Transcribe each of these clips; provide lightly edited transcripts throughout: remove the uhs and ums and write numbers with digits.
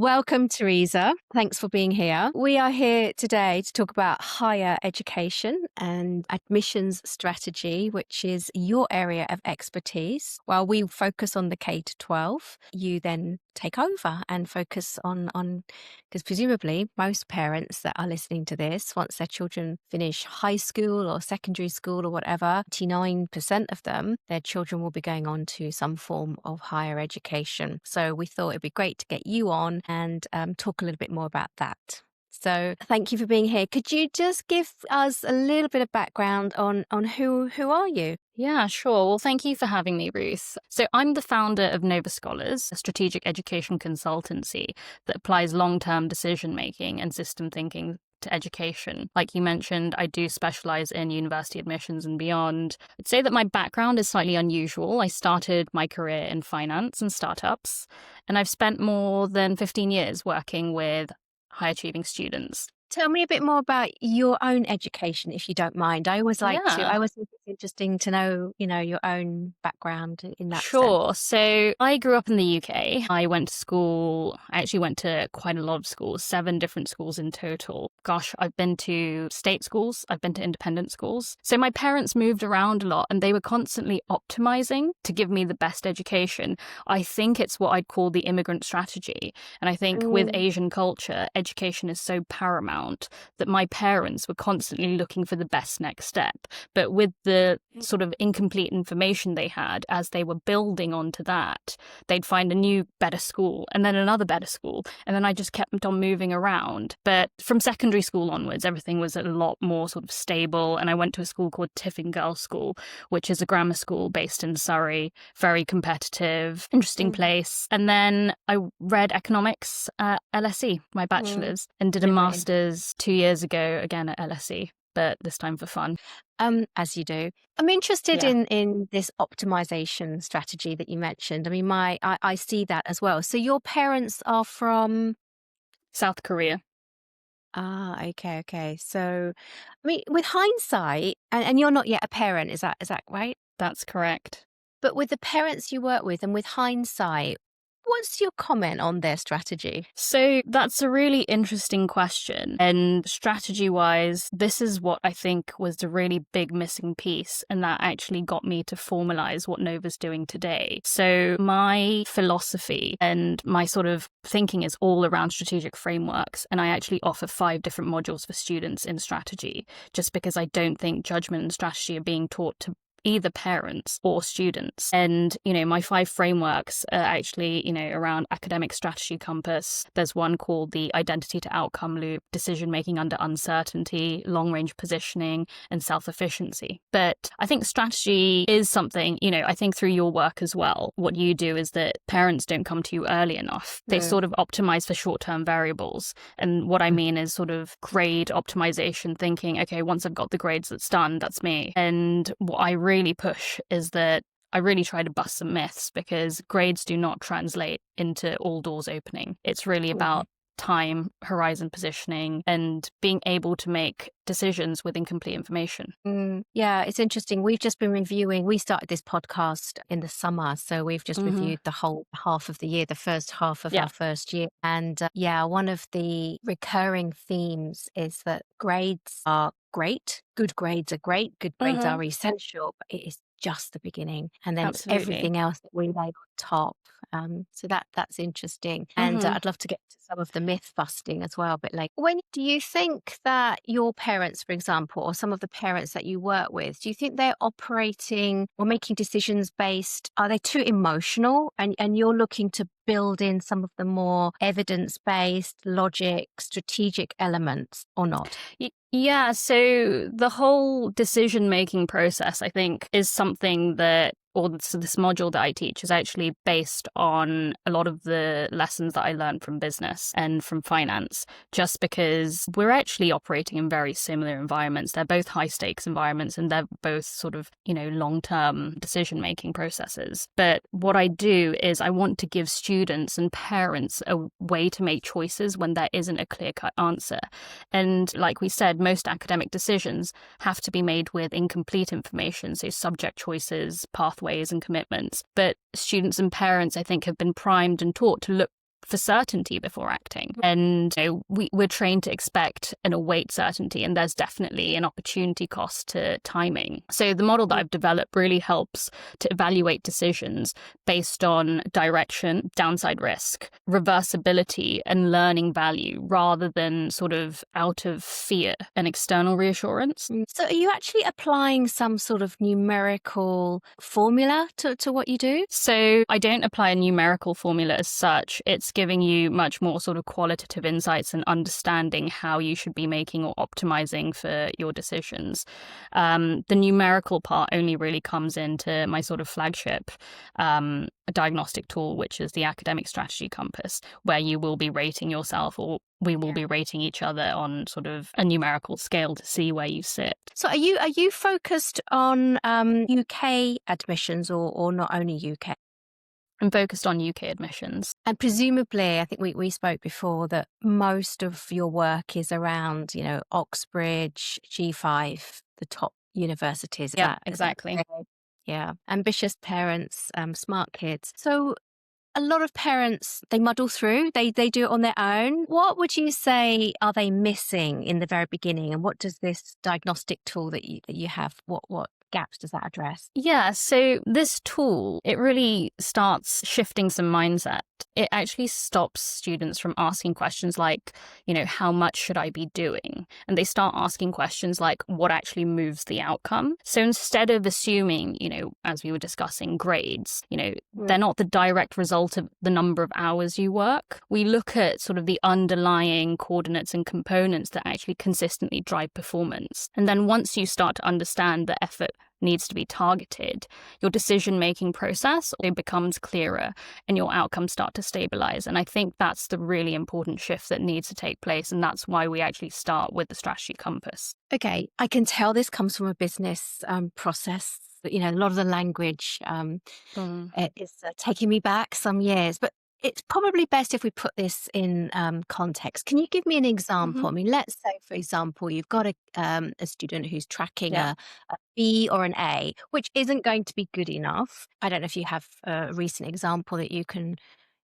Welcome, Teresa. Thanks for being here. We are here today to talk about higher education and admissions strategy, which is your area of expertise. While we focus on the K-12, you then take over and focus on because presumably most parents that are listening to this, once their children finish high school or secondary school or whatever, 99% of them, their children will be going on to some form of higher education. So we thought it'd be great to get you on and talk a little bit more about that. So thank you for being here. Could you just give us a little bit of background on who are you? Yeah, sure. Well, thank you for having me, Ruth. So I'm the founder of Nova Scholars, a strategic education consultancy that applies long-term decision-making and system thinking to education. Like you mentioned, I do specialize in university admissions and beyond. I'd say that my background is slightly unusual. I started my career in finance and startups, and I've spent more than 15 years working with high-achieving students. Tell me a bit more about your own education, if you don't mind. I always think it's interesting to know, your own background in that sense. Sure. So I grew up in the UK. I went to school. I actually went to quite a lot of schools, 7 different schools in total. Gosh, I've been to state schools. I've been to independent schools. So my parents moved around a lot and they were constantly optimizing to give me the best education. I think it's what I'd call the immigrant strategy. And I think with Asian culture, education is so paramount that my parents were constantly looking for the best next step. But with the sort of incomplete information they had, as they were building onto that, they'd find a new, better school and then another better school. And then I just kept on moving around. But from secondary school onwards, everything was a lot more sort of stable. And I went to a school called Tiffin Girls' School, which is a grammar school based in Surrey, very competitive, interesting place. And then I read economics at LSE, my bachelor's, and did a master's 2 years ago, again at LSE, but this time for fun. As you do. I'm interested in this optimization strategy that you mentioned. I mean, I see that as well. So your parents are from? South Korea. Okay. So, I mean, with hindsight, and you're not yet a parent, is that right? That's correct. But with the parents you work with and with hindsight, what's your comment on their strategy? So that's a really interesting question. And strategy-wise, this is what I think was the really big missing piece. And that actually got me to formalize what Nova's doing today. So my philosophy and my sort of thinking is all around strategic frameworks. And I actually offer 5 different modules for students in strategy, just because I don't think judgment and strategy are being taught to either parents or students. And, my 5 frameworks are actually, around academic strategy compass. There's one called the identity to outcome loop, decision making under uncertainty, long range positioning, and self-efficiency. But I think strategy is something, I think through your work as well, what you do is that parents don't come to you early enough. They sort of optimize for short-term variables. And what I mean is sort of grade optimization, thinking, okay, once I've got the grades, that's done, that's me. And what I really push is that I really try to bust some myths, because grades do not translate into all doors opening. It's really about time, horizon positioning, and being able to make decisions with incomplete information. Yeah, it's interesting. We've just been reviewing, we started this podcast in the summer, so we've just reviewed the whole half of the year, the first half of our first year. And one of the recurring themes is that grades are great. Good grades are great. Good grades are essential, but it is just the beginning. And then it's everything else that we lay on top. So that's interesting. And I'd love to get to some of the myth busting as well. But when do you think that your parents, for example, or some of the parents that you work with, do you think they're operating or making decisions based, are they too emotional? And you're looking to build in some of the more evidence-based, logic, strategic elements, or not? Yeah, so the whole decision-making process, I think, is something that, so this module that I teach is actually based on a lot of the lessons that I learned from business and from finance, just because we're actually operating in very similar environments. They're both high stakes environments and they're both sort of, long-term decision-making processes. But what I do is I want to give students and parents a way to make choices when there isn't a clear-cut answer. And like we said, most academic decisions have to be made with incomplete information, so subject choices, pathways and commitments. But students and parents, I think, have been primed and taught to look for certainty before acting. And we're trained to expect and await certainty, and there's definitely an opportunity cost to timing. So the model that I've developed really helps to evaluate decisions based on direction, downside risk, reversibility, and learning value, rather than sort of out of fear and external reassurance. So are you actually applying some sort of numerical formula to what you do? So I don't apply a numerical formula as such. It's giving you much more sort of qualitative insights and understanding how you should be making or optimizing for your decisions. The numerical part only really comes into my sort of flagship diagnostic tool, which is the Academic Strategy Compass, where you will be rating yourself, or we will be rating each other on sort of a numerical scale to see where you sit. So are you focused on UK admissions or not only UK? I'm focused on UK admissions. And presumably, I think we spoke before that most of your work is around, Oxbridge, G5, the top universities. Yeah, exactly. Yeah. Ambitious parents, smart kids. So a lot of parents, they muddle through, they do it on their own. What would you say are they missing in the very beginning? And what does this diagnostic tool that you have, what gaps does that address? Yeah, so this tool, it really starts shifting some mindset. It actually stops students from asking questions like, how much should I be doing? And they start asking questions like, what actually moves the outcome? So instead of assuming, as we were discussing, grades, they're not the direct result of the number of hours you work. We look at sort of the underlying coordinates and components that actually consistently drive performance. And then once you start to understand the effort needs to be targeted, your decision-making process becomes clearer and your outcomes start to stabilize. And I think that's the really important shift that needs to take place. And that's why we actually start with the strategy compass. Okay, I can tell this comes from a business process. A lot of the language is taking me back some years, but it's probably best if we put this in context. Can you give me an example? I mean, let's say, for example, you've got a student who's tracking a B or an A, which isn't going to be good enough. I don't know if you have a recent example that you can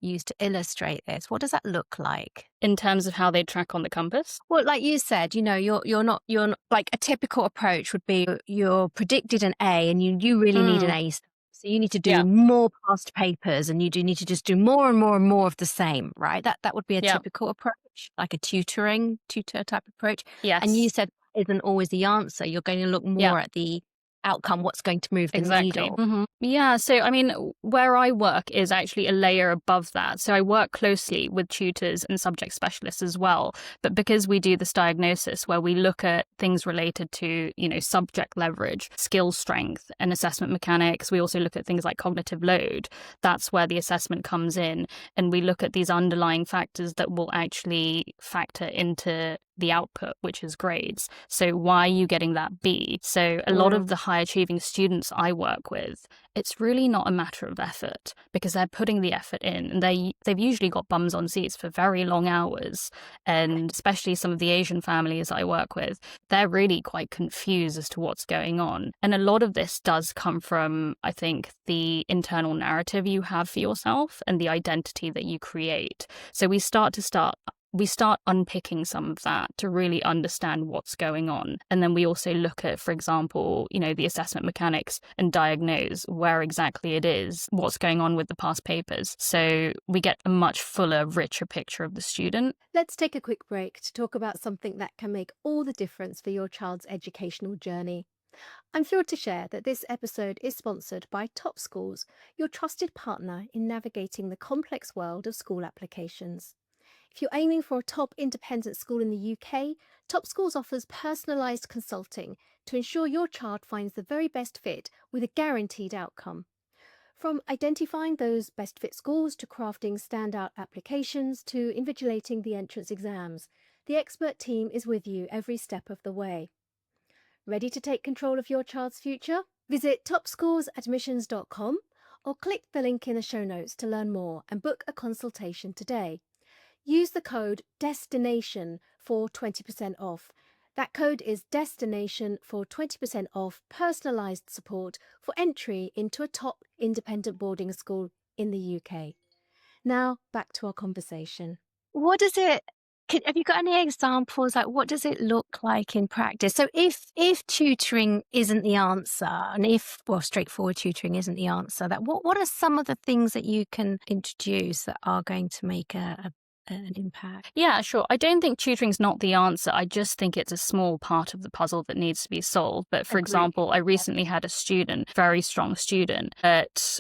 use to illustrate this. What does that look like? In terms of how they track on the compass? Well, like you said, you're not like a typical approach would be you're predicted an A and you really need an A. So you need to do more past papers and you do need to just do more and more and more of the same, right? That would be a typical approach, like a tutor type approach. Yes. And you said isn't always the answer. You're going to look more at the outcome, what's going to move the needle. Yeah, so I mean, where I work is actually a layer above that. So I work closely with tutors and subject specialists as well. But because we do this diagnosis where we look at things related to, subject leverage, skill strength, and assessment mechanics, we also look at things like cognitive load. That's where the assessment comes in. And we look at these underlying factors that will actually factor into the output, which is grades. So why are you getting that B? So a lot of the high achieving students I work with, it's really not a matter of effort because they're putting the effort in and they've usually got bums on seats for very long hours. And especially some of the Asian families I work with, they're really quite confused as to what's going on. And a lot of this does come from, I think, the internal narrative you have for yourself and the identity that you create. So we start unpicking some of that to really understand what's going on. And then we also look at, for example, the assessment mechanics and diagnose where exactly it is, what's going on with the past papers. So we get a much fuller, richer picture of the student. Let's take a quick break to talk about something that can make all the difference for your child's educational journey. I'm thrilled to share that this episode is sponsored by Top Schools, your trusted partner in navigating the complex world of school applications. If you're aiming for a top independent school in the UK, Top Schools offers personalised consulting to ensure your child finds the very best fit with a guaranteed outcome. From identifying those best fit schools to crafting standout applications to invigilating the entrance exams, the expert team is with you every step of the way. Ready to take control of your child's future? Visit topschoolsadmissions.com or click the link in the show notes to learn more and book a consultation today. Use the code DESTINATION for 20% off. That code is DESTINATION for 20% off personalised support for entry into a top independent boarding school in the UK. Now, back to our conversation. What does it have you got any examples? Like, what does it look like in practice? So if tutoring isn't the answer, and straightforward tutoring isn't the answer, that what are some of the things that you can introduce that are going to make an impact? Yeah, sure. I don't think tutoring's not the answer. I just think it's a small part of the puzzle that needs to be solved. But for example, I recently had a student, very strong student, that,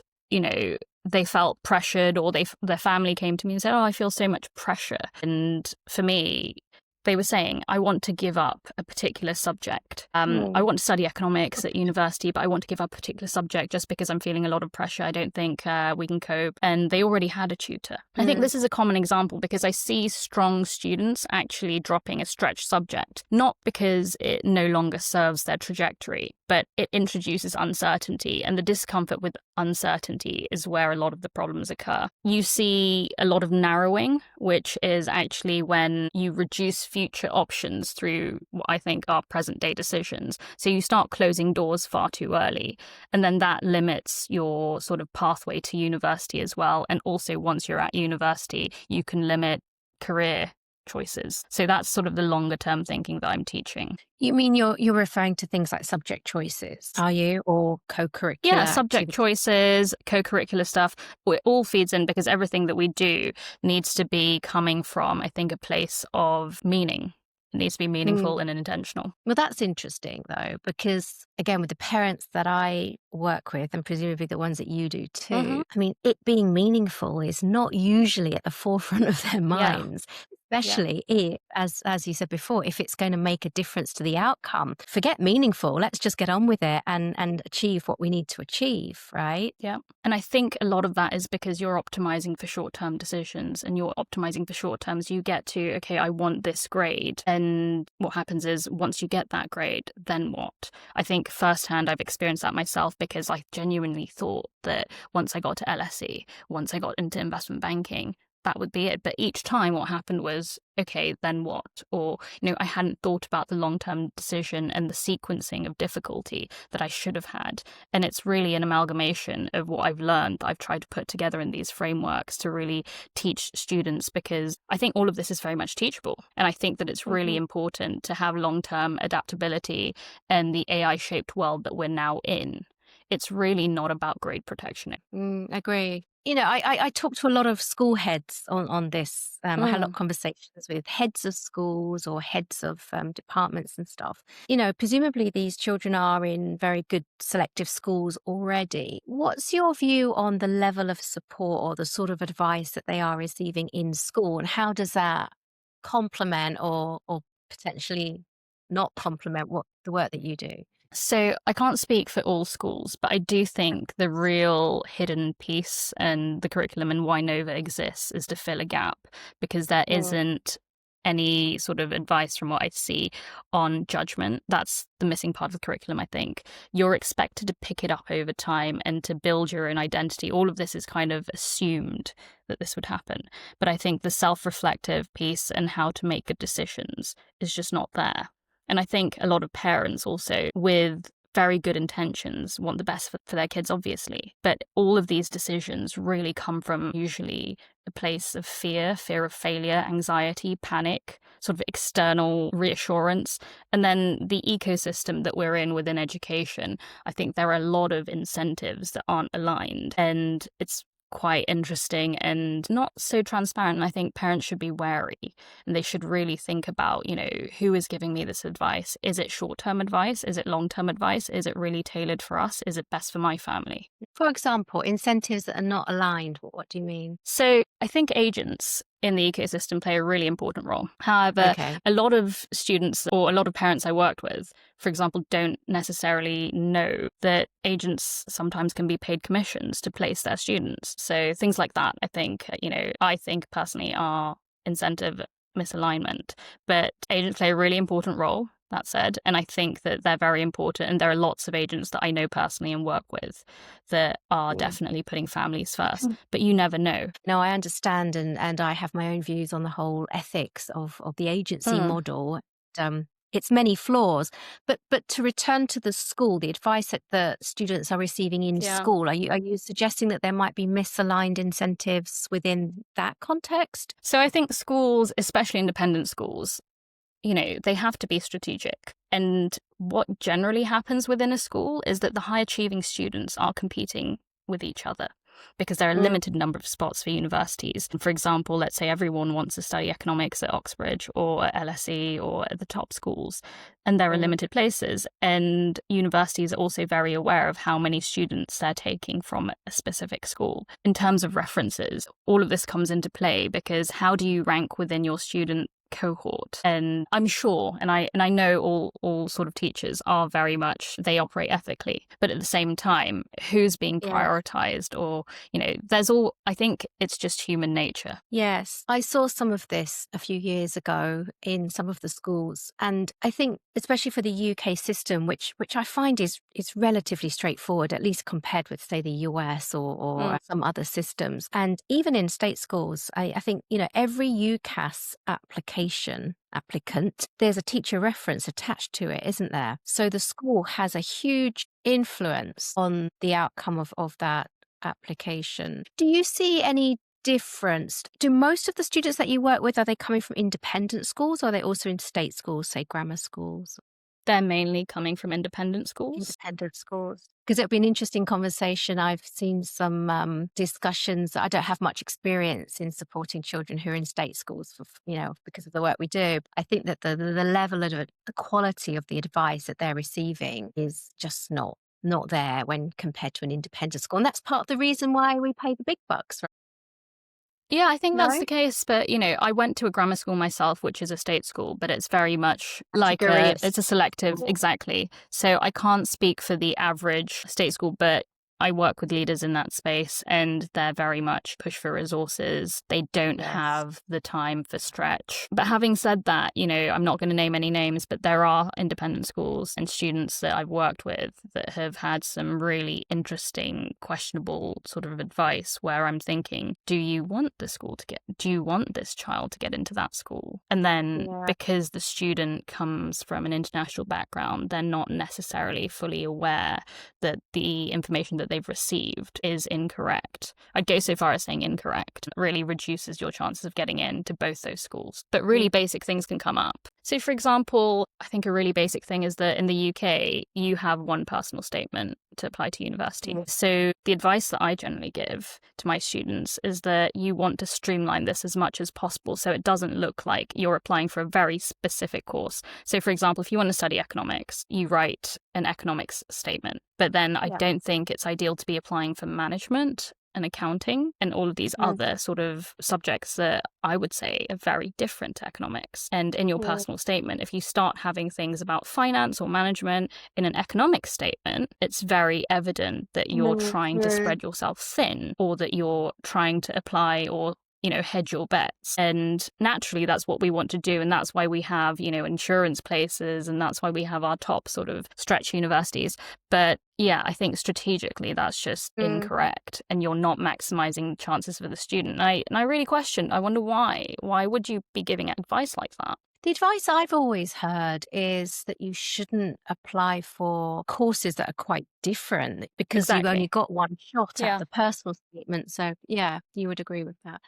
they felt pressured, or their family came to me and said, "Oh, I feel so much pressure." And for me, they were saying, "I want to give up a particular subject. I want to study economics at university, but I want to give up a particular subject just because I'm feeling a lot of pressure. I don't think we can cope." And they already had a tutor. I think this is a common example because I see strong students actually dropping a stretched subject, not because it no longer serves their trajectory, but it introduces uncertainty, and the discomfort with uncertainty is where a lot of the problems occur. You see a lot of narrowing, which is actually when you reduce future options through what I think are present day decisions. So you start closing doors far too early, and then that limits your sort of pathway to university as well. And also, once you're at university, you can limit career choices. So that's sort of the longer term thinking that I'm teaching. You mean you're referring to things like subject choices, are you, or co-curricular? Yeah, subject choices, co-curricular stuff. It all feeds in because everything that we do needs to be coming from, I think, a place of meaning. It needs to be meaningful and intentional. Well, that's interesting, though, because, again, with the parents that I work with, and presumably the ones that you do too, I mean, it being meaningful is not usually at the forefront of their minds. Especially if, as you said before, if it's going to make a difference to the outcome. Forget meaningful. Let's just get on with it and achieve what we need to achieve, right? Yeah. And I think a lot of that is because you're optimizing for short-term decisions, and you're optimizing for short terms. You get to, okay, I want this grade. And what happens is once you get that grade, then what? I think firsthand I've experienced that myself because I genuinely thought that once I got to LSE, once I got into investment banking, that would be it. But each time what happened was, okay, then what? Or, I hadn't thought about the long-term decision and the sequencing of difficulty that I should have had. And it's really an amalgamation of what I've learned that I've tried to put together in these frameworks to really teach students, because I think all of this is very much teachable. And I think that it's really important to have long-term adaptability in the AI-shaped world that we're now in. It's really not about grade protection. Agree. I talk to a lot of school heads on this. I had a lot of conversations with heads of schools or heads of departments and stuff. Presumably these children are in very good selective schools already. What's your view on the level of support or the sort of advice that they are receiving in school, and how does that complement or potentially not complement the work that you do? So I can't speak for all schools, but I do think the real hidden piece and the curriculum and why Nova exists is to fill a gap, because there isn't any sort of advice from what I see on judgment. That's the missing part of the curriculum, I think. You're expected to pick it up over time and to build your own identity. All of this is kind of assumed that this would happen. But I think the self-reflective piece and how to make good decisions is just not there. And I think a lot of parents also, with very good intentions, want the best for their kids, obviously. But all of these decisions really come from usually a place of fear of failure, anxiety, panic, sort of external reassurance. And then the ecosystem that we're in within education, I think there are a lot of incentives that aren't aligned. And it's quite interesting and not so transparent. And I think parents should be wary, and they should really think about, who is giving me this advice? Is it short-term advice? Is it long-term advice? Is it really tailored for us? Is it best for my family? For example, incentives that are not aligned. What do you mean? So I think agents in the ecosystem play a really important role. However, a lot of students or a lot of parents I worked with, for example, don't necessarily know that agents sometimes can be paid commissions to place their students. So things like that, I think personally are incentive misalignment. But agents play a really important role, that said, and I think that they're very important. And there are lots of agents that I know personally and work with that are definitely putting families first, but you never know. No, I understand. And I have my own views on the whole ethics of the agency model. its many flaws. But to return to the school, the advice that the students are receiving in school, are you suggesting that there might be misaligned incentives within that context? So I think schools, especially independent schools, they have to be strategic. And what generally happens within a school is that the high achieving students are competing with each other, because there are a limited number of spots for universities. For example, let's say everyone wants to study economics at Oxbridge or at LSE or at the top schools, and there are limited places. And universities are also very aware of how many students they're taking from a specific school. In terms of references, all of this comes into play, because how do you rank within your student cohort? And I'm sure, and I know all sort of teachers are very much, they operate ethically, but at the same time, who's being prioritized, or I think it's just human nature. Yes, I saw some of this a few years ago in some of the schools, and I think especially for the UK system, which I find is relatively straightforward, at least compared with, say, the US or some other systems. And even in state schools, I think every UCAS applicant, there's a teacher reference attached to it, isn't there? So the school has a huge influence on the outcome of that application. Do you see any difference? Do most of the students that you work with, are they coming from independent schools, or are they also in state schools, say grammar schools? They're mainly coming from independent schools. Independent schools. Because it'll be an interesting conversation. I've seen some discussions. I don't have much experience in supporting children who are in state schools, because of the work we do. I think that the level of the quality of the advice that they're receiving is just not there when compared to an independent school. And that's part of the reason why we pay the big bucks, right? Yeah, I think that's the case. But, I went to a grammar school myself, which is a state school, but it's very much like it's a selective, exactly. So I can't speak for the average state school, but I work with leaders in that space, and they're very much push for resources. They don't have the time for stretch. But having said that, I'm not going to name any names, but there are independent schools and students that I've worked with that have had some really interesting, questionable sort of advice, where I'm thinking, do you want this child to get into that school? And then because the student comes from an international background, they're not necessarily fully aware that the information that they've received is incorrect. I'd go so far as saying incorrect. It really reduces your chances of getting into both those schools. But really basic things can come up. So, for example, I think a really basic thing is that in the UK, you have one personal statement to apply to university. So the advice that I generally give to my students is that you want to streamline this as much as possible, so it doesn't look like you're applying for a very specific course. So, for example, if you want to study economics, you write an economics statement. But then I don't think it's ideal to be applying for management and accounting and all of these other sort of subjects that I would say are very different to economics. And in your personal statement, if you start having things about finance or management in an economic statement, it's very evident that you're trying to spread yourself thin, or that you're trying to apply or hedge your bets. And naturally, that's what we want to do. And that's why we have, insurance places, and that's why we have our top sort of stretch universities. But yeah, I think strategically that's just incorrect, and you're not maximizing chances for the student. And I really question, I wonder why. Why would you be giving advice like that? The advice I've always heard is that you shouldn't apply for courses that are quite different, because you've only got one shot at the personal statement. So, yeah, you would agree with that.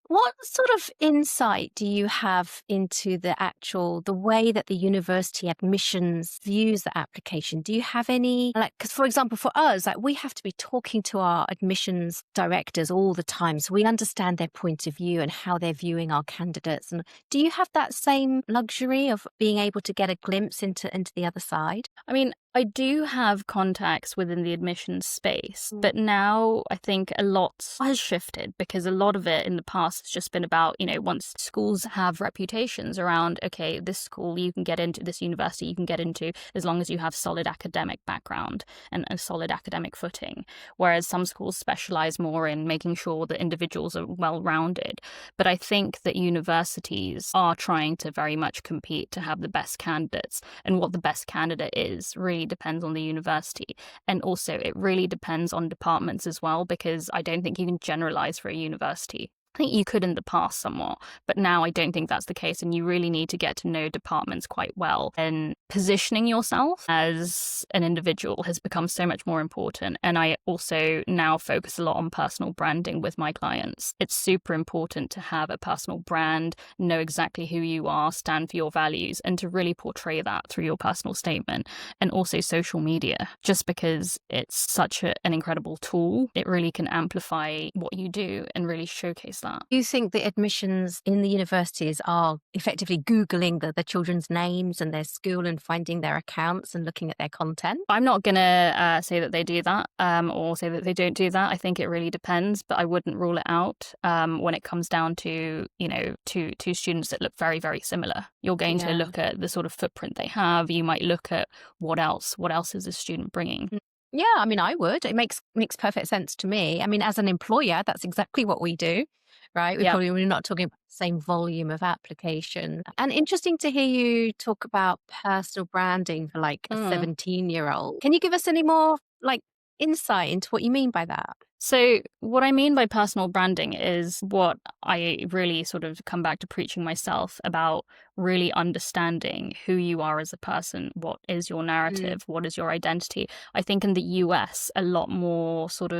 What sort of insight do you have into the way that the university admissions views the application? Do you have any, because for example, for us, we have to be talking to our admissions directors all the time, so we understand their point of view and how they're viewing our candidates. And do you have that same luxury of being able to get a glimpse into the other side? I mean, I do have contacts within the admissions space, but now I think a lot has shifted, because a lot of it in the past has just been about, once schools have reputations around, okay, this school you can get into, this university you can get into as long as you have solid academic background and a solid academic footing, whereas some schools specialize more in making sure that individuals are well-rounded. But I think that universities are trying to very much compete to have the best candidates, and what the best candidate is really depends on the university. And also it really depends on departments as well, because I don't think you can generalize for a university. I think you could in the past somewhat, but now I don't think that's the case. And you really need to get to know departments quite well. And positioning yourself as an individual has become so much more important. And I also now focus a lot on personal branding with my clients. It's super important to have a personal brand, know exactly who you are, stand for your values, and to really portray that through your personal statement. And also social media, just because it's such an incredible tool, it really can amplify what you do and really showcase that. Do you think the admissions in the universities are effectively Googling the children's names and their school and finding their accounts and looking at their content? I'm not going to say that they do that or say that they don't do that. I think it really depends, but I wouldn't rule it out when it comes down to, two students that look very, very similar. You're going to look at the sort of footprint they have. You might look at what else is this student bringing. Yeah, I mean, I would. It makes perfect sense to me. I mean, as an employer, that's exactly what we do, right? We're not talking about the same volume of application. And interesting to hear you talk about personal branding for like a 17-year-old. Can you give us any more like insight into what you mean by that? So what I mean by personal branding is what I really sort of come back to preaching myself about, really understanding who you are as a person. What is your narrative? What is your identity? I think in the US, a lot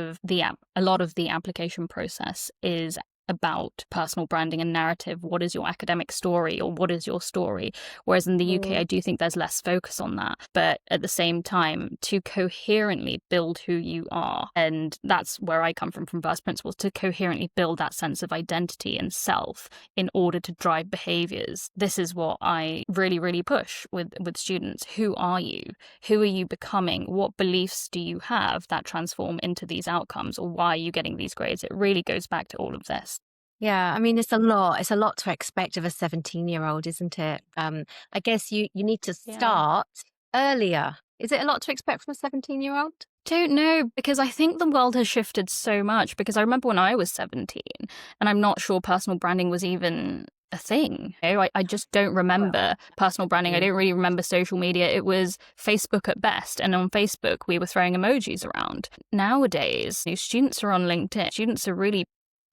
of the application process is about personal branding and narrative. What is your academic story, or what is your story? Whereas in the UK, I do think there's less focus on that. But at the same time, to coherently build who you are, and that's where I come from first principles, to coherently build that sense of identity and self in order to drive behaviors. This is what I really, really push with students. Who are you? Who are you becoming? What beliefs do you have that transform into these outcomes? Or why are you getting these grades? It really goes back to all of this. Yeah, I mean, it's a lot to expect of a 17-year-old, isn't it? I guess you need to start earlier. Is it a lot to expect from a 17-year-old? Don't know, because I think the world has shifted so much. Because I remember when I was 17, and I'm not sure personal branding was even a thing. I just don't remember personal branding. I don't really remember social media. It was Facebook at best. And on Facebook, we were throwing emojis around. Nowadays, students are on LinkedIn. Students are really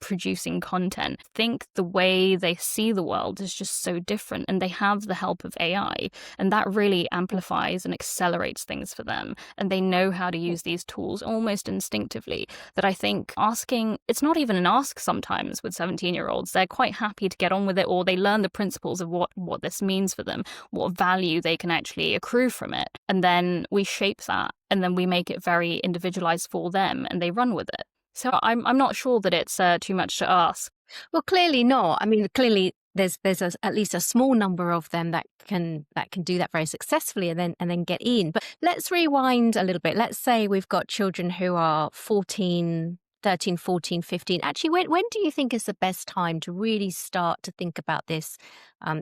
producing content. I think the way they see the world is just so different, and they have the help of AI, and that really amplifies and accelerates things for them, and they know how to use these tools almost instinctively. That I think it's not even an ask sometimes with 17-year-olds. They're quite happy to get on with it, or they learn the principles of what this means for them, what value they can actually accrue from it, and then we shape that, and then we make it very individualized for them, and they run with it. So I'm not sure that it's too much to ask. Well, clearly not. I mean, clearly there's at least a small number of them that can do that very successfully and then get in. But let's rewind a little bit. Let's say we've got children who are 13, 14, 15. Actually, when do you think is the best time to really start to think about this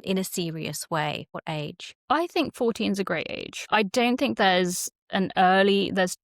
in a serious way? What age? I think 14 is a great age. I don't think there's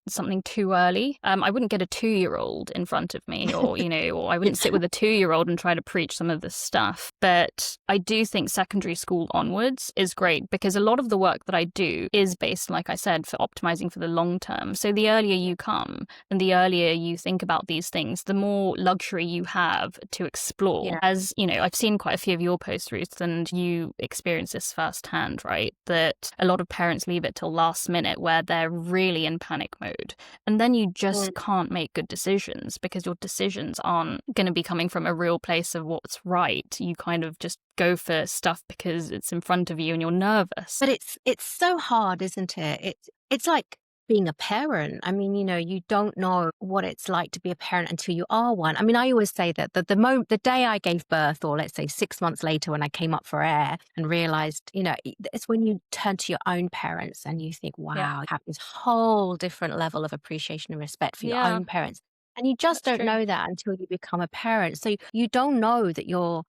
something too early. I wouldn't get a 2-year-old in front of me, or or I wouldn't sit with a 2-year-old and try to preach some of this stuff. But I do think secondary school onwards is great, because a lot of the work that I do is based, like I said, for optimizing for the long term. So the earlier you come and the earlier you think about these things, the more luxury you have to explore. Yeah. As I've seen quite a few of your posts, Ruth, and you experience this firsthand, right? That a lot of parents leave it till last minute, where they're really in panic mode, and then you just can't make good decisions, because your decisions aren't going to be coming from a real place of what's right. You kind of just go for stuff because it's in front of you and you're nervous. But it's so hard, isn't it? It's like being a parent. I mean, you don't know what it's like to be a parent until you are one. I mean, I always say that the day I gave birth, or let's say 6 months later when I came up for air and realized, it's when you turn to your own parents and you think, wow, you have this whole different level of appreciation and respect for your own parents. And you just don't know that until you become a parent. So you don't know that you're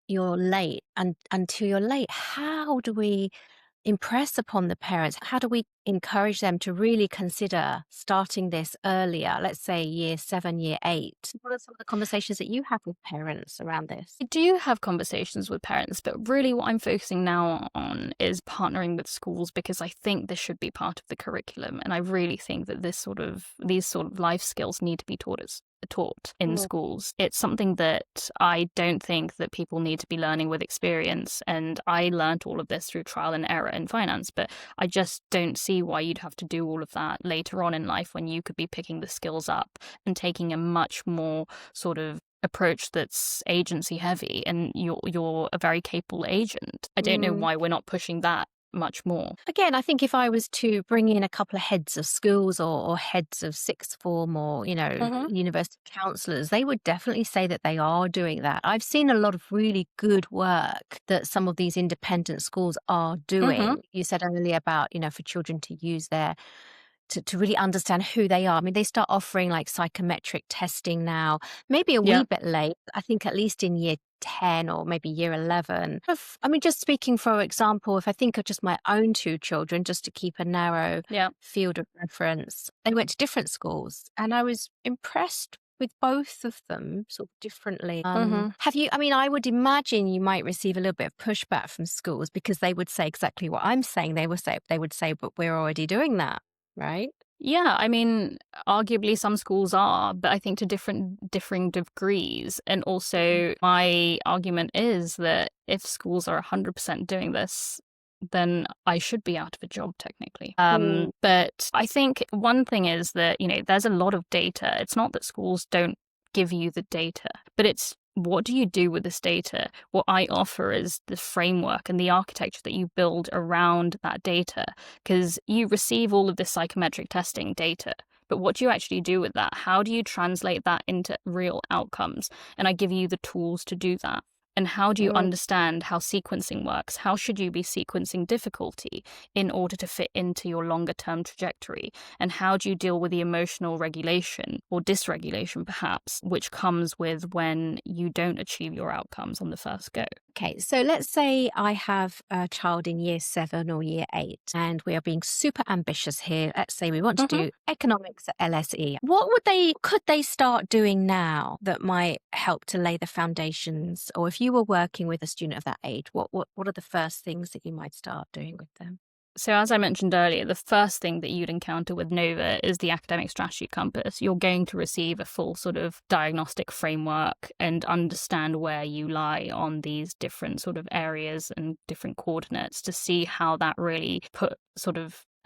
late until you're late. How do we impress upon the parents? How do we encourage them to really consider starting this earlier? Let's say year 7, year 8. What are some of the conversations that you have with parents around this? I do have conversations with parents, but really what I'm focusing now on is partnering with schools, because I think this should be part of the curriculum. And I really think that these sort of life skills need to be taught taught in schools. It's something that I don't think that people need to be learning with experience. And I learned all of this through trial and error in finance, but I just don't see why you'd have to do all of that later on in life when you could be picking the skills up and taking a much more sort of approach that's agency heavy, and you're a very capable agent. I don't know why we're not pushing that much more. Again, I think if I was to bring in a couple of heads of schools or heads of sixth form or, university counsellors, they would definitely say that they are doing that. I've seen a lot of really good work that some of these independent schools are doing. You said earlier about, for children to use to really understand who they are. I mean, they start offering like psychometric testing now, maybe a wee bit late, I think at least in year 10 or maybe year 11. Just speaking for example, if I think of just my own two children, just to keep a narrow field of reference, they went to different schools and I was impressed with both of them sort of differently. I would imagine you might receive a little bit of pushback from schools because they would say exactly what I'm saying. They would say, but we're already doing that. Right? Yeah, arguably some schools are, but I think to differing degrees. And also my argument is that if schools are 100% doing this, then I should be out of a job technically. But I think one thing is that, there's a lot of data. It's not that schools don't give you the data, but it's what do you do with this data? What I offer is the framework and the architecture that you build around that data, because you receive all of this psychometric testing data. But what do you actually do with that? How do you translate that into real outcomes? And I give you the tools to do that. And how do you understand how sequencing works? How should you be sequencing difficulty in order to fit into your longer term trajectory? And how do you deal with the emotional regulation or dysregulation, perhaps, which comes with when you don't achieve your outcomes on the first go? Okay, so let's say I have a child in year 7 or year 8, and we are being super ambitious here. Let's say we want to do economics at LSE. What could they start doing now that might help to lay the foundations? Or if you were working with a student of that age, what are the first things that you might start doing with them? So as I mentioned earlier, the first thing that you'd encounter with Nova is the academic strategy compass. You're going to receive a full sort of diagnostic framework and understand where you lie on these different sort of areas and different coordinates to see how that really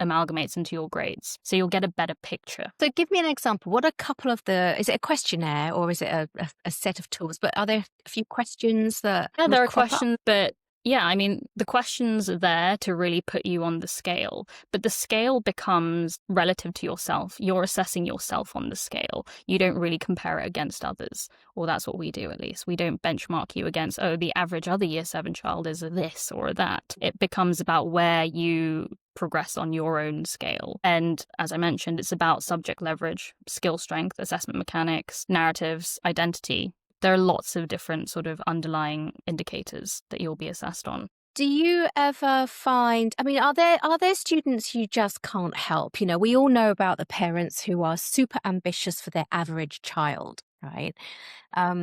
amalgamates into your grades. So you'll get a better picture. So give me an example. What are a couple of is it a questionnaire or is it a set of tools? But are there a few questions that... Yeah, there are questions, but yeah, the questions are there to really put you on the scale, but the scale becomes relative to yourself. You're assessing yourself on the scale. You don't really compare it against others, or that's what we do at least. We don't benchmark you against, the average other year 7 child is a this or a that. It becomes about where you progress on your own scale. And as I mentioned, it's about subject leverage, skill strength, assessment mechanics, narratives, identity. There are lots of different sort of underlying indicators that you'll be assessed on. Do you ever find, are there students you just can't help? We all know about the parents who are super ambitious for their average child, right?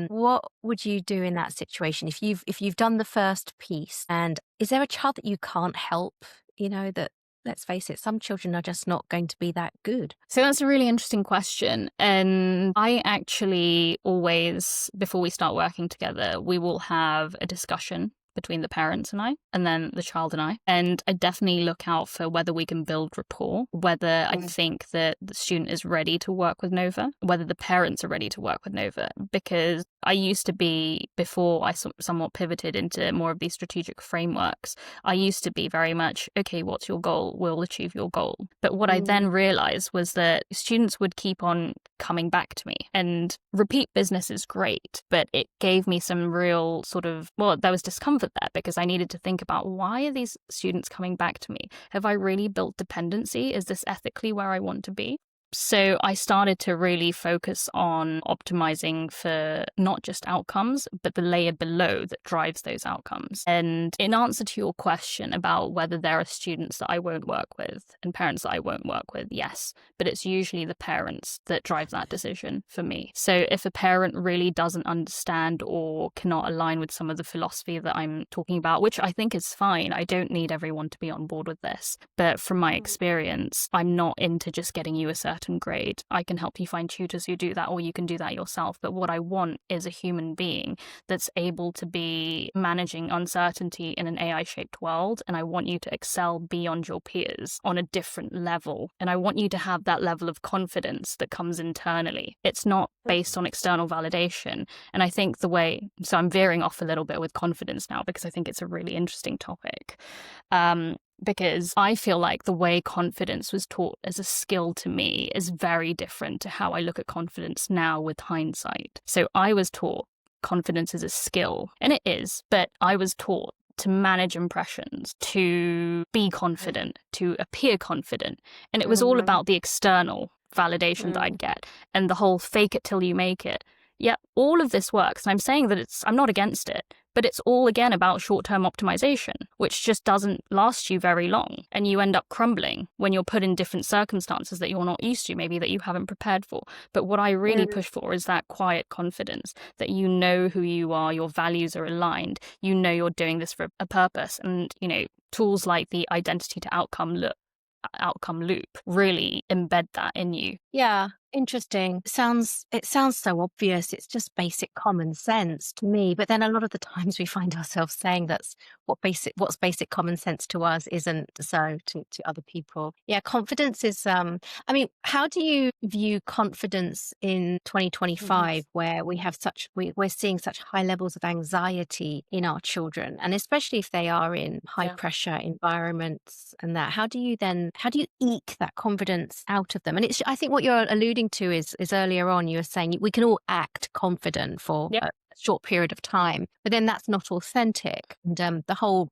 What would you do in that situation if you've done the first piece? And is there a child that you can't help, that, let's face it, some children are just not going to be that good? So that's a really interesting question. And I actually always, before we start working together, we will have a discussion between the parents and I, and then the child and I. And I definitely look out for whether we can build rapport, whether I think that the student is ready to work with Nova, whether the parents are ready to work with Nova. Because I used to be, before I somewhat pivoted into more of these strategic frameworks, I used to be very much, okay, what's your goal? We'll achieve your goal. But what I then realized was that students would keep on coming back to me. And repeat business is great, but it gave me some real there was discomfort there because I needed to think about, why are these students coming back to me? Have I really built dependency? Is this ethically where I want to be? So I started to really focus on optimizing for not just outcomes, but the layer below that drives those outcomes. And in answer to your question about whether there are students that I won't work with and parents that I won't work with, yes, but it's usually the parents that drive that decision for me. So if a parent really doesn't understand or cannot align with some of the philosophy that I'm talking about, which I think is fine, I don't need everyone to be on board with this. But from my experience, I'm not into just getting you a certificate certain grade. I can help you find tutors who do that, or you can do that yourself. But what I want is a human being that's able to be managing uncertainty in an AI-shaped world. And I want you to excel beyond your peers on a different level. And I want you to have that level of confidence that comes internally. It's not based on external validation. And I think so I'm veering off a little bit with confidence now because I think it's a really interesting topic. Because I feel like the way confidence was taught as a skill to me is very different to how I look at confidence now with hindsight. So I was taught confidence is a skill, and it is, but I was taught to manage impressions, to be confident, to appear confident. And it was all about the external validation that I'd get and the whole fake it till you make it. Yeah, all of this works. And I'm saying that I'm not against it, but it's all again about short-term optimization, which just doesn't last you very long. And you end up crumbling when you're put in different circumstances that you're not used to, maybe that you haven't prepared for. But what I really push for is that quiet confidence that you know who you are, your values are aligned, you know you're doing this for a purpose. And, tools like the identity to outcome loop really embed that in you. Yeah, interesting. It sounds so obvious. It's just basic common sense to me. But then a lot of the times we find ourselves saying what's basic common sense to us isn't so to other people. Yeah, confidence is how do you view confidence in 2025 where we're seeing such high levels of anxiety in our children, and especially if they are in high pressure environments and that. How do you eke that confidence out of them? And I think what you're alluding to is earlier on, you were saying we can all act confident for a short period of time, but then that's not authentic. And the whole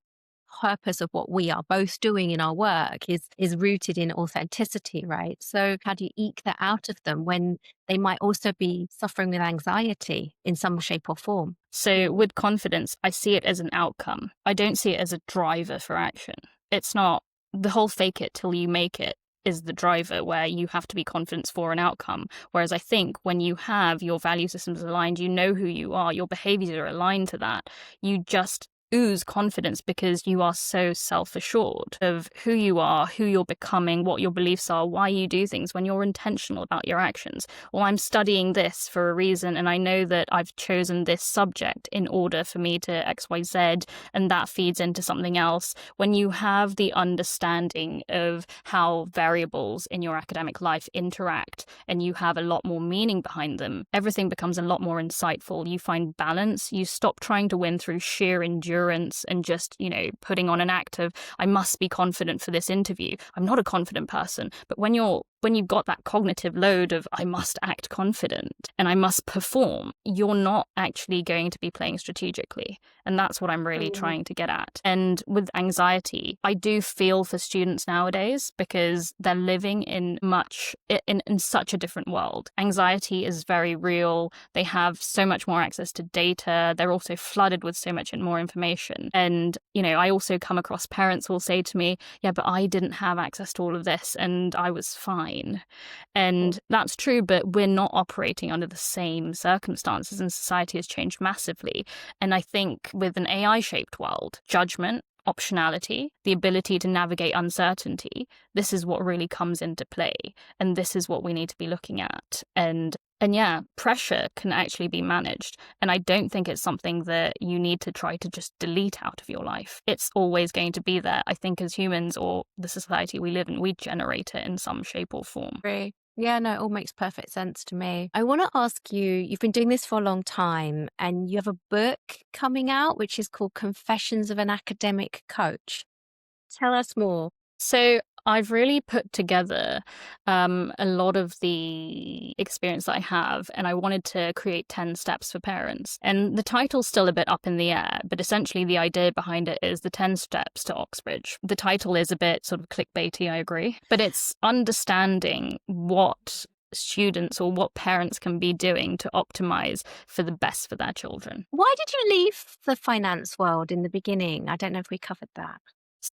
purpose of what we are both doing in our work is rooted in authenticity, right? So how do you eke that out of them when they might also be suffering with anxiety in some shape or form? So with confidence, I see it as an outcome. I don't see it as a driver for action. It's not the whole fake it till you make it is the driver where you have to be confident for an outcome. Whereas I think when you have your value systems aligned, you know who you are, your behaviors are aligned to that, you just ooze confidence because you are so self-assured of who you are, who you're becoming, what your beliefs are, why you do things, when you're intentional about your actions. Well, I'm studying this for a reason, and I know that I've chosen this subject in order for me to XYZ, and that feeds into something else. When you have the understanding of how variables in your academic life interact and you have a lot more meaning behind them, everything becomes a lot more insightful. You find balance. You stop trying to win through sheer endurance and just, putting on an act of, I must be confident for this interview. I'm not a confident person. But when you've got that cognitive load of, I must act confident and I must perform, you're not actually going to be playing strategically. And that's what I'm really trying to get at. And with anxiety, I do feel for students nowadays because they're living in such a different world. Anxiety is very real. They have so much more access to data. They're also flooded with so much more information. And, I also come across parents who will say to me, yeah, but I didn't have access to all of this and I was fine. And that's true, but we're not operating under the same circumstances and society has changed massively. And I think with an AI-shaped world, judgment, optionality, the ability to navigate uncertainty, this is what really comes into play. And this is what we need to be looking at. And yeah, pressure can actually be managed. And I don't think it's something that you need to try to just delete out of your life. It's always going to be there. I think as humans or the society we live in, we generate it in some shape or form. Agree. Yeah, no, it all makes perfect sense to me. I want to ask you, you've been doing this for a long time and you have a book coming out, which is called Confessions of an Academic Coach. Tell us more. So I've really put together a lot of the experience that I have, and I wanted to create 10 steps for parents. And the title's still a bit up in the air, but essentially the idea behind it is the 10 steps to Oxbridge. The title is a bit sort of clickbaity, I agree, but it's understanding what students or what parents can be doing to optimize for the best for their children. Why did you leave the finance world in the beginning? I don't know if we covered that.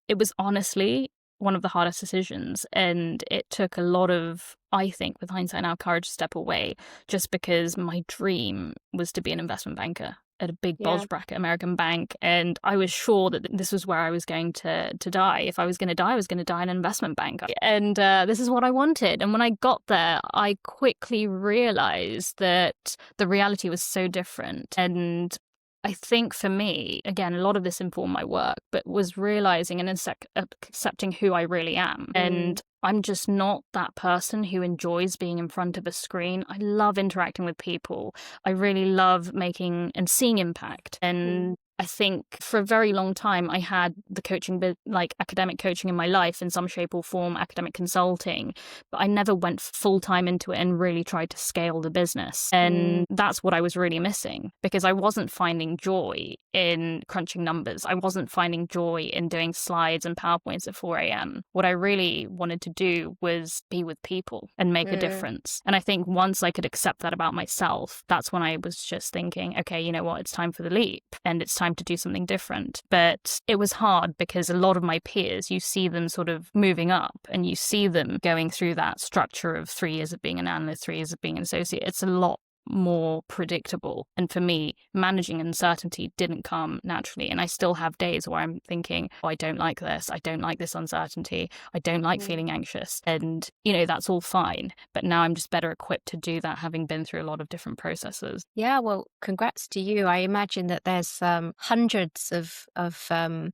It was honestly one of the hardest decisions, and it took a lot of, I think, with hindsight now, courage to step away, just because my dream was to be an investment banker. at a big Yeah. bulge bracket American bank, and I was sure that this was where I was going to die. If I was going to die, I was going to die in an investment bank. And this is what I wanted. And when I got there, I quickly realized that the reality was so different. And I think for me, again, a lot of this informed my work, but was realizing and accepting who I really am. And I'm just not that person who enjoys being in front of a screen. I love interacting with people. I really love making and seeing impact. And I think for a very long time, I had the coaching, like academic coaching in my life in some shape or form, academic consulting, but I never went full time into it and really tried to scale the business. And that's what I was really missing, because I wasn't finding joy in crunching numbers. I wasn't finding joy in doing slides and PowerPoints at 4 a.m. What I really wanted to do was be with people and make a difference. And I think once I could accept that about myself, that's when I was just thinking, okay, you know what, it's time for the leap and it's time to do something different. But it was hard because a lot of my peers, you see them sort of moving up and you see them going through that structure of 3 years of being an analyst, 3 years of being an associate. It's a lot more predictable. And for me, managing uncertainty didn't come naturally. And I still have days where I'm thinking, oh, I don't like this. I don't like this uncertainty. I don't like feeling anxious. And, you know, that's all fine. But now I'm just better equipped to do that, having been through a lot of different processes. Yeah, well, congrats to you. I imagine that there's hundreds of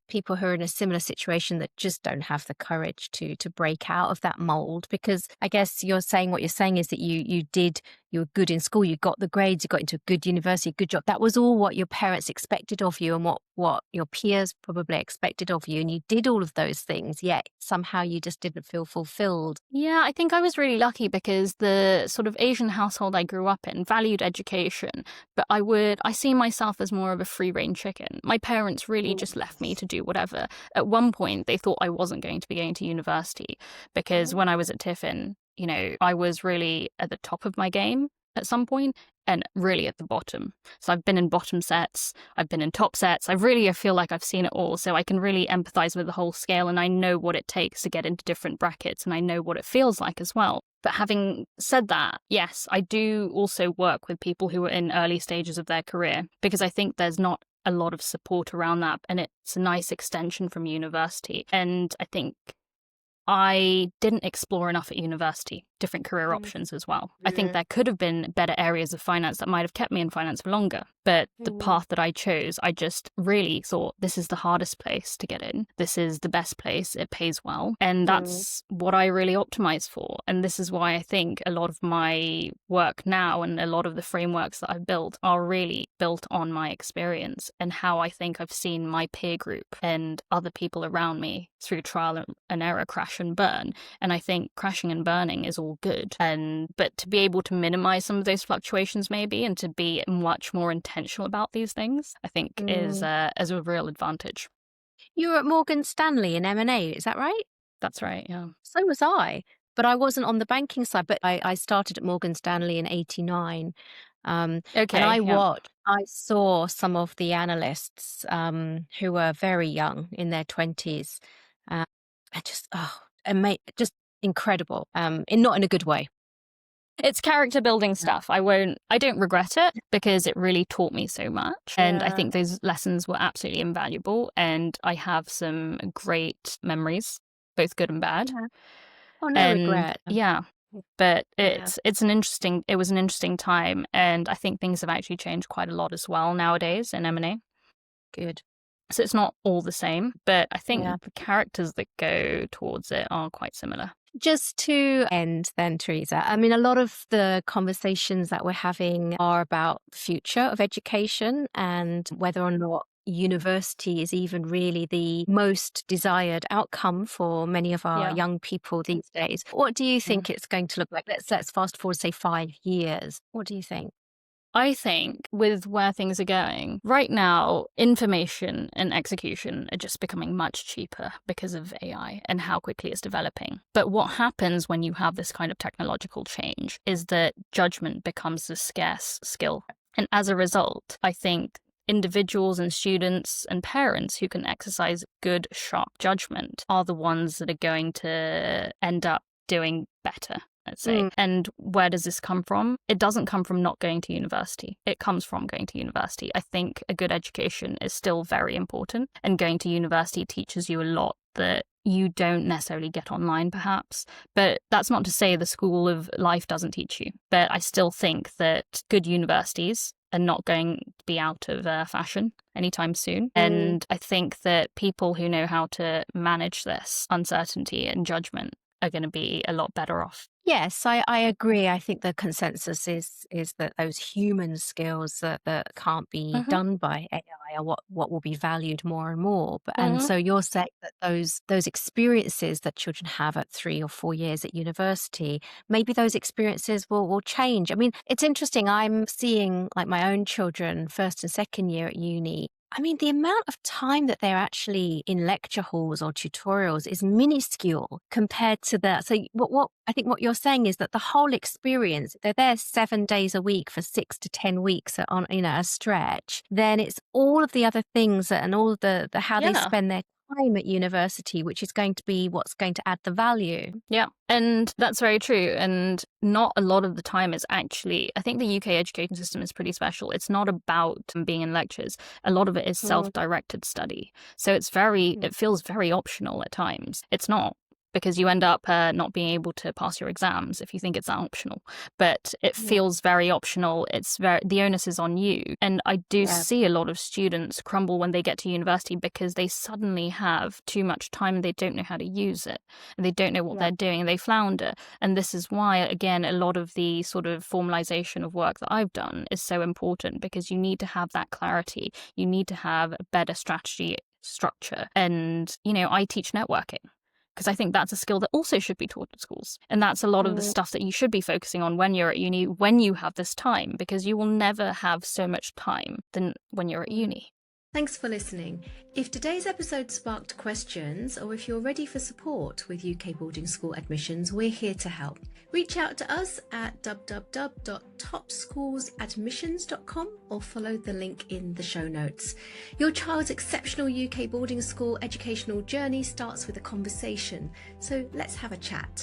people who are in a similar situation that just don't have the courage to break out of that mold. Because I guess what you're saying is that you were good in school, you got the grades, you got into a good university, a good job. That was all what your parents expected of you and what your peers probably expected of you. And you did all of those things, yet somehow you just didn't feel fulfilled. Yeah, I think I was really lucky because the sort of Asian household I grew up in valued education, but I see myself as more of a free-range chicken. My parents really just left me to do whatever. At one point, they thought I wasn't going to be going to university because when I was at Tiffin, you know, I was really at the top of my game at some point and really at the bottom. So I've been in bottom sets, I've been in top sets. I feel like I've seen it all. So I can really empathize with the whole scale and I know what it takes to get into different brackets and I know what it feels like as well. But having said that, yes, I do also work with people who are in early stages of their career because I think there's not a lot of support around that and it's a nice extension from university. And I think I didn't explore enough at university, different career options as well. I think there could have been better areas of finance that might have kept me in finance for longer. But the path that I chose, I just really thought this is the hardest place to get in. This is the best place. It pays well. And that's what I really optimize for. And this is why I think a lot of my work now and a lot of the frameworks that I've built are really built on my experience and how I think I've seen my peer group and other people around me through trial and error crash and burn. And I think crashing and burning is all good. But to be able to minimize some of those fluctuations maybe and to be much more intentional about these things, I think is a real advantage. You were at Morgan Stanley in M&A, is that right? That's right, yeah. So was I, but I wasn't on the banking side, but I started at Morgan Stanley in 89. And I saw some of the analysts who were very young in their 20s and just incredible, not in a good way. It's character building stuff. I don't regret it because it really taught me so much. And I think those lessons were absolutely invaluable. And I have some great memories, both good and bad. Oh, no regret. Yeah. But it was an interesting time. And I think things have actually changed quite a lot as well nowadays in M&A. Good. So it's not all the same, but I think the characters that go towards it are quite similar. Just to end then, Teresa, I mean, a lot of the conversations that we're having are about the future of education and whether or not university is even really the most desired outcome for many of our young people these days. What do you think it's going to look like? Let's fast forward, say 5 years. What do you think? I think with where things are going, right now, information and execution are just becoming much cheaper because of AI and how quickly it's developing. But what happens when you have this kind of technological change is that judgment becomes a scarce skill. And as a result, I think individuals and students and parents who can exercise good, sharp judgment are the ones that are going to end up doing better let's say. And where does this come from? It doesn't come from not going to university. It comes from going to university. I think a good education is still very important, and going to university teaches you a lot that you don't necessarily get online, perhaps. But that's not to say the school of life doesn't teach you. But I still think that good universities are not going to be out of fashion anytime soon. And I think that people who know how to manage this uncertainty and judgment are going to be a lot better off. Yes, I agree. I think the consensus is that those human skills that can't be done by AI are what will be valued more and more. And so you're saying that those experiences that children have at 3 or 4 years at university, maybe those experiences will change. I mean, it's interesting. I'm seeing like my own children first and second year at uni. I mean, the amount of time that they're actually in lecture halls or tutorials is minuscule compared to that. So what I think what you're saying is that the whole experience, they're there 7 days a week for 6 to 10 weeks on, a stretch. Then it's all of the other things and all the how they spend their time at university, which is going to be what's going to add the value. Yeah, and that's very true. And not a lot of the time is actually, I think the UK education system is pretty special. It's not about being in lectures. A lot of it is self-directed study. So it feels very optional at times. It's not, because you end up not being able to pass your exams if you think it's that optional. But it feels very optional. The onus is on you. And I do see a lot of students crumble when they get to university because they suddenly have too much time and they don't know how to use it. And they don't know what they're doing and they flounder. And this is why, again, a lot of the sort of formalization of work that I've done is so important, because you need to have that clarity. You need to have a better strategy structure. And, I teach networking, because I think that's a skill that also should be taught at schools. And that's a lot of the stuff that you should be focusing on when you're at uni, when you have this time, because you will never have so much time than when you're at uni. Thanks for listening. If today's episode sparked questions, or if you're ready for support with UK boarding school admissions, we're here to help. Reach out to us at www.topschoolsadmissions.com or follow the link in the show notes. Your child's exceptional UK boarding school educational journey starts with a conversation, so let's have a chat.